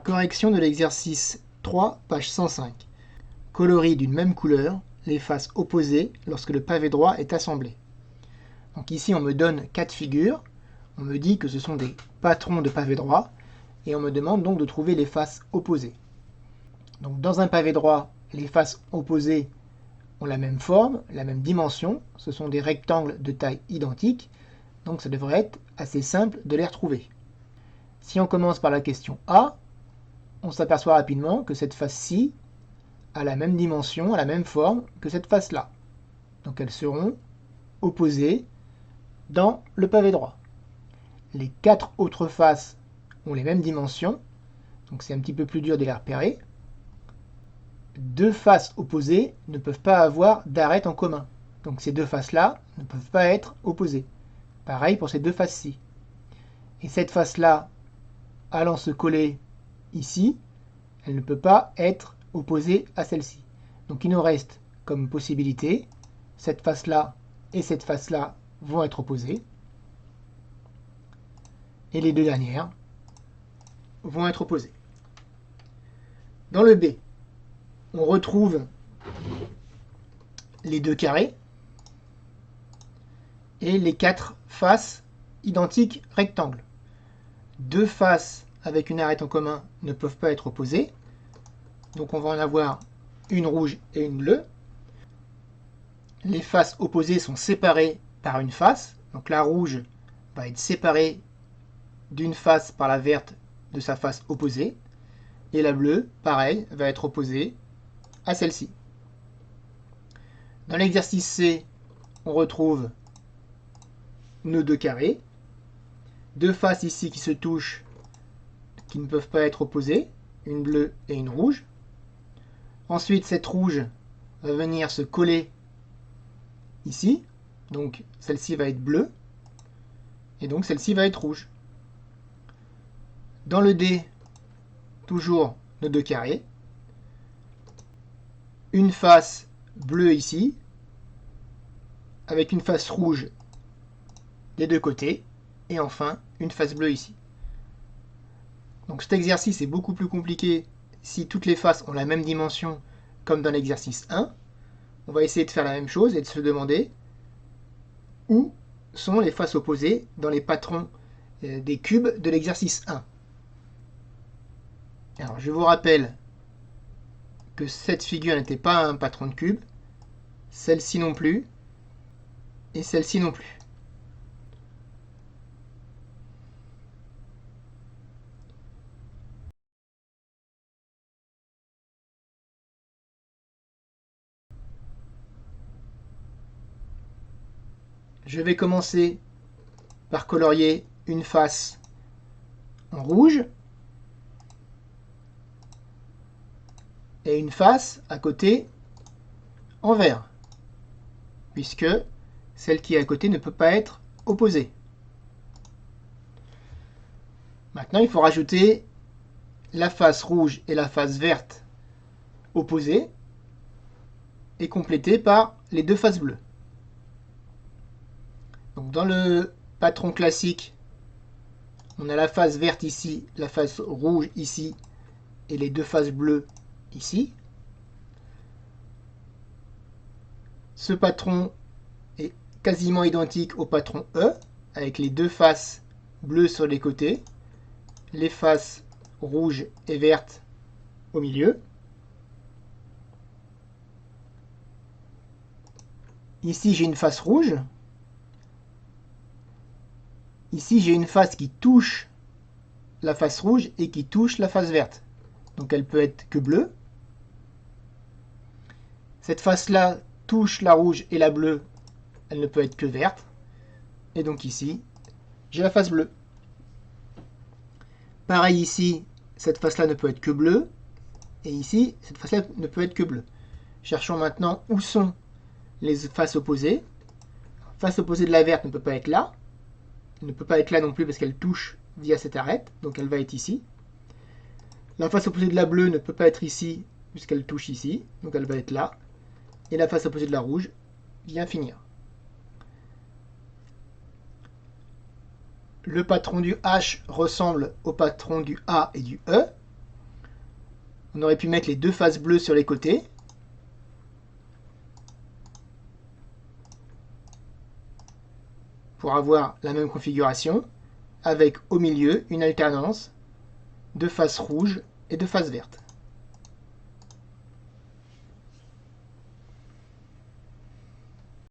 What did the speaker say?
Correction de l'exercice 3, page 105. Colorie d'une même couleur les faces opposées lorsque le pavé droit est assemblé. Donc ici, on me donne 4 figures. On me dit que ce sont des patrons de pavé droit et on me demande donc de trouver les faces opposées. Donc dans un pavé droit, les faces opposées ont la même forme, la même dimension. Ce sont des rectangles de taille identique. Donc ça devrait être assez simple de les retrouver. Si on commence par la question A, on s'aperçoit rapidement que cette face-ci a la même dimension, a la même forme que cette face-là. Donc elles seront opposées dans le pavé droit. Les 4 autres faces ont les mêmes dimensions, donc c'est un petit peu plus dur de les repérer. 2 faces opposées ne peuvent pas avoir d'arête en commun. Donc ces 2 faces-là ne peuvent pas être opposées. Pareil pour ces 2 faces-ci. Et cette face-là, allant se coller ici, elle ne peut pas être opposée à celle-ci. Donc il nous reste comme possibilité, cette face-là et cette face-là vont être opposées. Et les deux dernières vont être opposées. Dans le B, on retrouve les 2 carrés et les 4 faces identiques rectangles. 2 faces avec une arête en commun ne peuvent pas être opposées. Donc on va en avoir une rouge et une bleue. Les faces opposées sont séparées par une face. Donc la rouge va être séparée d'une face par la verte de sa face opposée. Et la bleue, pareil, va être opposée à celle-ci. Dans l'exercice C, on retrouve nos 2 carrés. 2 faces ici qui se touchent, qui ne peuvent pas être opposées, une bleue et une rouge. Ensuite, cette rouge va venir se coller ici, donc celle-ci va être bleue, et donc celle-ci va être rouge. Dans le D, toujours nos 2 carrés, une face bleue ici, avec une face rouge des 2 côtés, et enfin une face bleue ici. Donc cet exercice est beaucoup plus compliqué si toutes les faces ont la même dimension comme dans l'exercice 1. On va essayer de faire la même chose et de se demander où sont les faces opposées dans les patrons des cubes de l'exercice 1. Alors je vous rappelle que cette figure n'était pas un patron de cube, celle-ci non plus, et celle-ci non plus. Je vais commencer par colorier une face en rouge et une face à côté en vert, puisque celle qui est à côté ne peut pas être opposée. Maintenant, il faut rajouter la face rouge et la face verte opposées et complétées par les 2 faces bleues. Donc dans le patron classique, on a la face verte ici, la face rouge ici et les 2 faces bleues ici. Ce patron est quasiment identique au patron E, avec les 2 faces bleues sur les côtés, les faces rouges et vertes au milieu. Ici, j'ai une face rouge. Ici, j'ai une face qui touche la face rouge et qui touche la face verte. Donc elle peut être que bleue. Cette face-là touche la rouge et la bleue, elle ne peut être que verte. Et donc ici, j'ai la face bleue. Pareil ici, cette face-là ne peut être que bleue. Et ici, cette face-là ne peut être que bleue. Cherchons maintenant où sont les faces opposées. Face opposée de la verte ne peut pas être là. Elle ne peut pas être là non plus parce qu'elle touche via cette arête. Donc elle va être ici. La face opposée de la bleue ne peut pas être ici puisqu'elle touche ici. Donc elle va être là. Et la face opposée de la rouge vient finir. Le patron du H ressemble au patron du A et du E. On aurait pu mettre les deux faces bleues sur les côtés. Pour avoir la même configuration, avec au milieu une alternance de faces rouges et de faces vertes.